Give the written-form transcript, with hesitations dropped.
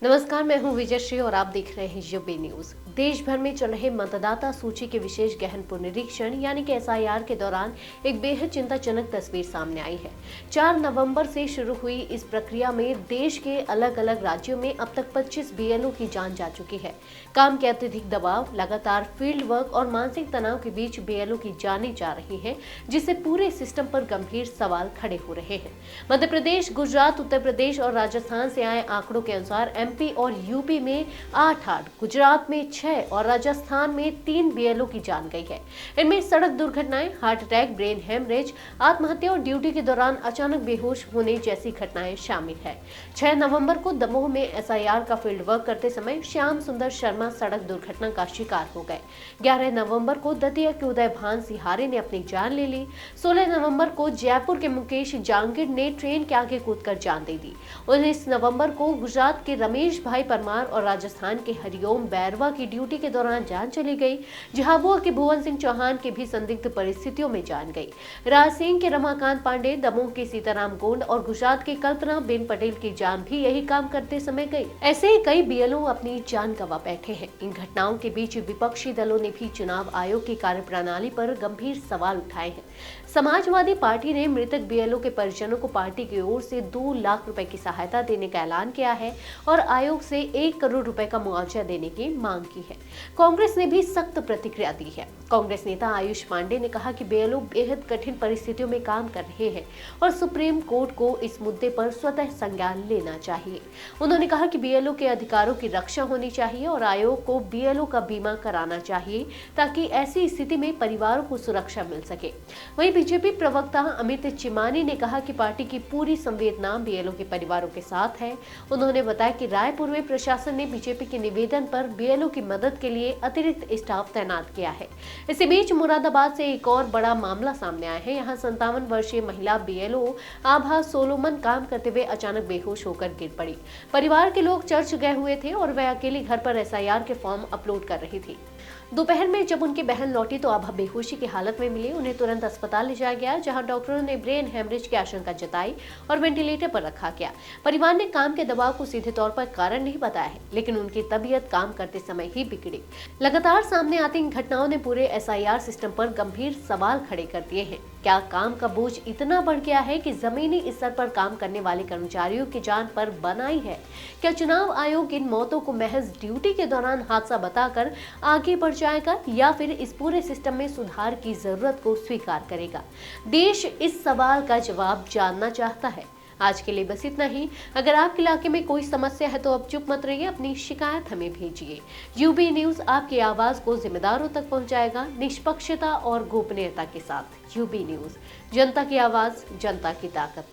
नमस्कार, मैं हूं विजयश्री और आप देख रहे हैं यूबी न्यूज। देश भर में चल रहे मतदाता सूची के विशेष गहन पुनरीक्षण यानी कि एसआईआर के दौरान एक बेहद चिंताजनक तस्वीर सामने आई है। 4 नवंबर से शुरू हुई इस प्रक्रिया में देश के अलग अलग राज्यों में अब तक 25 बीएलओ की जान जा चुकी है। काम के अत्यधिक दबाव, लगातार फील्ड वर्क और मानसिक तनाव के बीच बीएलओ की जानें जा रही है, जिससे पूरे सिस्टम पर गंभीर सवाल खड़े हो रहे हैं। मध्य प्रदेश, गुजरात, उत्तर प्रदेश और राजस्थान से आए आंकड़ों के अनुसार एमपी और यूपी में 8, गुजरात में 6 और राजस्थान में 3 बीएलओ की जान गई है। इनमें सड़क दुर्घटनाएं, हार्ट अटैक, ब्रेन हेमरेज, आत्महत्या और ड्यूटी के दौरान अचानक बेहोश होने जैसी घटनाएं शामिल है। 6 नवंबर को दमोह में एसआईआर का फील्ड वर्क करते समय श्याम सुंदर शर्मा सड़क दुर्घटना का शिकार हो गए। 11 नवंबर को दतिया के उदय भान सिहारे ने अपनी जान ले ली। 16 नवंबर को जयपुर के मुकेश जांगिड़ ने ट्रेन के आगे कूदकर जान दे दी। 19 नवंबर को गुजरात के रमेश भाई परमार और राजस्थान के हरिओम बैरवा की ड्यूटी के दौरान जान चली गई। झाबुआ के भुवन सिंह चौहान की भी संदिग्ध परिस्थितियों में जान गई। रायसेन के रमाकांत पांडे, दमोह के सीताराम गोंड और गुजरात के कल्पना बेन पटेल की जान भी यही काम करते समय गई। ऐसे ही कई बीएलओ अपनी जान गंवा बैठे हैं। इन घटनाओं के बीच विपक्षी दलों ने भी चुनाव आयोग की कार्यप्रणाली पर गंभीर सवाल उठाए हैं। समाजवादी पार्टी ने मृतक बीएलओ के परिजनों को पार्टी की ओर से 2 लाख रुपए की सहायता देने का ऐलान किया है और आयोग से 1 करोड़ रुपए का मुआवजा देने की मांग की है। कांग्रेस ने भी सख्त प्रतिक्रिया दी है। कांग्रेस नेता आयुष पांडे ने कहा कि बीएलओ बेहद कठिन परिस्थितियों में काम कर रहे हैं और सुप्रीम कोर्ट को इस मुद्दे पर स्वतः संज्ञान लेना चाहिए। उन्होंने कहा कि बीएलओ के अधिकारों की रक्षा होनी चाहिए और आयोग को बीएलओ का बीमा कराना चाहिए ताकि ऐसी स्थिति में परिवारों को सुरक्षा मिल सके। वहीं बीजेपी प्रवक्ता अमित चिमानी ने कहा कि पार्टी की पूरी संवेदना बीएलओ के परिवारों के साथ है। उन्होंने बताया कि रायपुर में प्रशासन ने बीजेपी के निवेदन पर बीएलओ की मदद के लिए अतिरिक्त स्टाफ तैनात किया है। इसी बीच मुरादाबाद से एक और बड़ा मामला सामने आया है। यहाँ 57 वर्षीय महिला बीएलओ आभा सोलोमन काम करते हुए अचानक बेहोश होकर गिर पड़ी। परिवार के लोग चर्च गए हुए थे और वह अकेली घर पर एसआईआर के फॉर्म अपलोड कर रही थी। दोपहर में जब उनकी बहन लौटी तो आभा बेहोशी की हालत में मिली। उन्हें तुरंत अस्पताल ले जाया गया, जहां डॉक्टरों ने ब्रेन हेमरेज की आशंका जताई और वेंटिलेटर पर रखा गया। परिवार ने काम के दबाव को सीधे तौर पर कारण नहीं बताया है, लेकिन उनकी तबीयत काम करते समय ही बिगड़ी। लगातार सामने आती इन घटनाओं ने पूरे एसआईआर सिस्टम पर गंभीर सवाल खड़े कर दिए हैं। क्या काम का बोझ इतना बढ़ गया है कि जमीनी स्तर पर काम करने वाले कर्मचारियों की जान पर बनाई है? क्या चुनाव आयोग इन मौतों को महज ड्यूटी के दौरान हादसा बताकर आगे बढ़ जाएगा या फिर इस पूरे सिस्टम में सुधार की जरूरत को स्वीकार करेगा? देश इस सवाल का जवाब जानना चाहता है। आज के लिए बस इतना ही। अगर आपके इलाके में कोई समस्या है तो अब चुप मत रहिए, अपनी शिकायत हमें भेजिए। यूबी न्यूज आपकी आवाज को जिम्मेदारों तक पहुंचाएगा, निष्पक्षता और गोपनीयता के साथ। यूबी न्यूज, जनता की आवाज, जनता की ताकत।